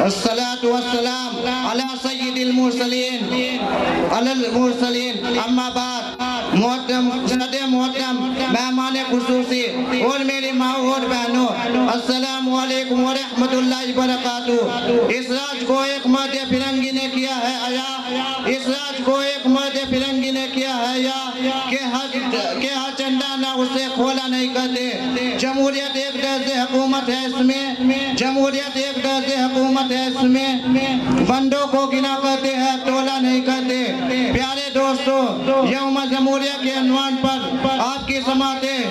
अस्सलातु वस्सलाम अला सय्यिदिल मुरसलीन अम्मा बाद मोहतरम मेहमान खुसूसी और मेरी माँ और बहनों, अस्सलामु अलैकुम व रहमतुल्लाहि व बरकातुहू। इस राज को एक मर्द फिरंगी ने किया है आया, इस राज को एक मर्द फिरंगी ने किया है या के हर झंडा ना उसे खोला नहीं करते। जमहूरियत एक दर्जे हुकूमत है इसमें, जमहूरियत एक दर्जे हुकूमत है इसमें, बंदों को गिना करते हैं तोला नहीं करते। प्यारे दोस्तों, यौम जमहूरिया के अनवान पर आपकी समाते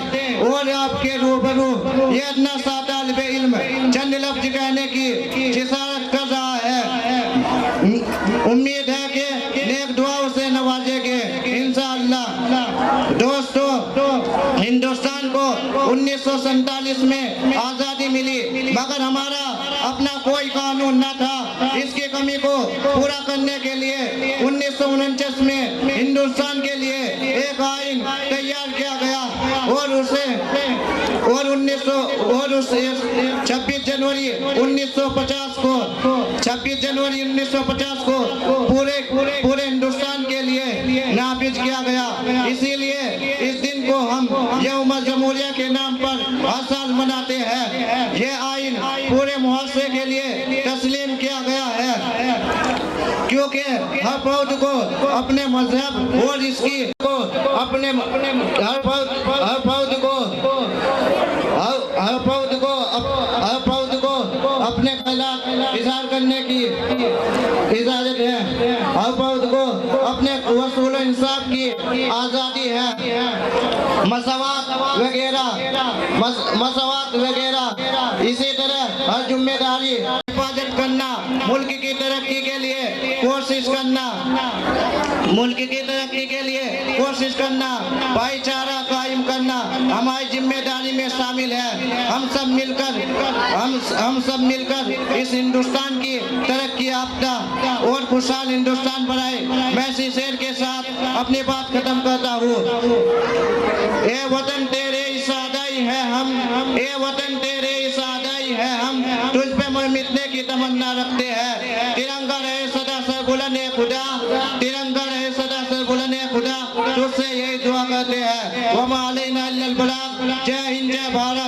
और आपके रूबरू ये इतना सा तालिबे इल्म चंद लफ्ज कहने की जिसारत कर रहा है। उम्मीद है कि नेक दुआओं से नवाजेंगे इंशाअल्लाह। दोस्तों, हिंदुस्तान को 1947 में आज़ादी मिली, मगर हमारा अपना कोई कानून न था। इसकी कमी को पूरा करने के लिए 1949 में हिंदुस्तान के लिए एक आइन तैयार किया गया और 26 जनवरी 1950 को पूरे हिंदुस्तान के लिए नाफिज किया गया। इसीलिए इस दिन को हम यौम जमहूरिया के नाम पर हर साल मनाते हैं। ये आइन पूरे मुआशरे के लिए तस्लीम किया गया है, क्योंकि हर फौज को अपने मजहब और इसकी को अपने हर फौज को अपने खिलाफ इजहार करने की इजाजत है। हर फौज को अपने वसूल इंसाफ की आज़ादी है। मसवात वगैरह इसी तरह हर जिम्मेदारी हिफाजत करना, मुल्क की तरक्की के लिए कोशिश करना, भाईचारा कायम करना हमारी जिम्मेदारी में शामिल है। हम सब मिलकर इस हिंदुस्तान की तरक्की याफ्ता और खुशहाल हिंदुस्तान बनाए। मैं इसी शेर के साथ अपनी बात खत्म करता हूँ। ए वतन तेरे इसादाई है हम, ए वतन तेरे इसादाई है हम, तुझ पे मिटने की तमन्ना रखते हैं। तिरंगा रहे सदा सर बुलंद ए खुदा, तिरंगा रहे सदा सर बुलंद ए खुदा, तुझसे यही दुआ करते हैं। वमा अलैना इल्लल बलाग। जय हिंद, जय भारत।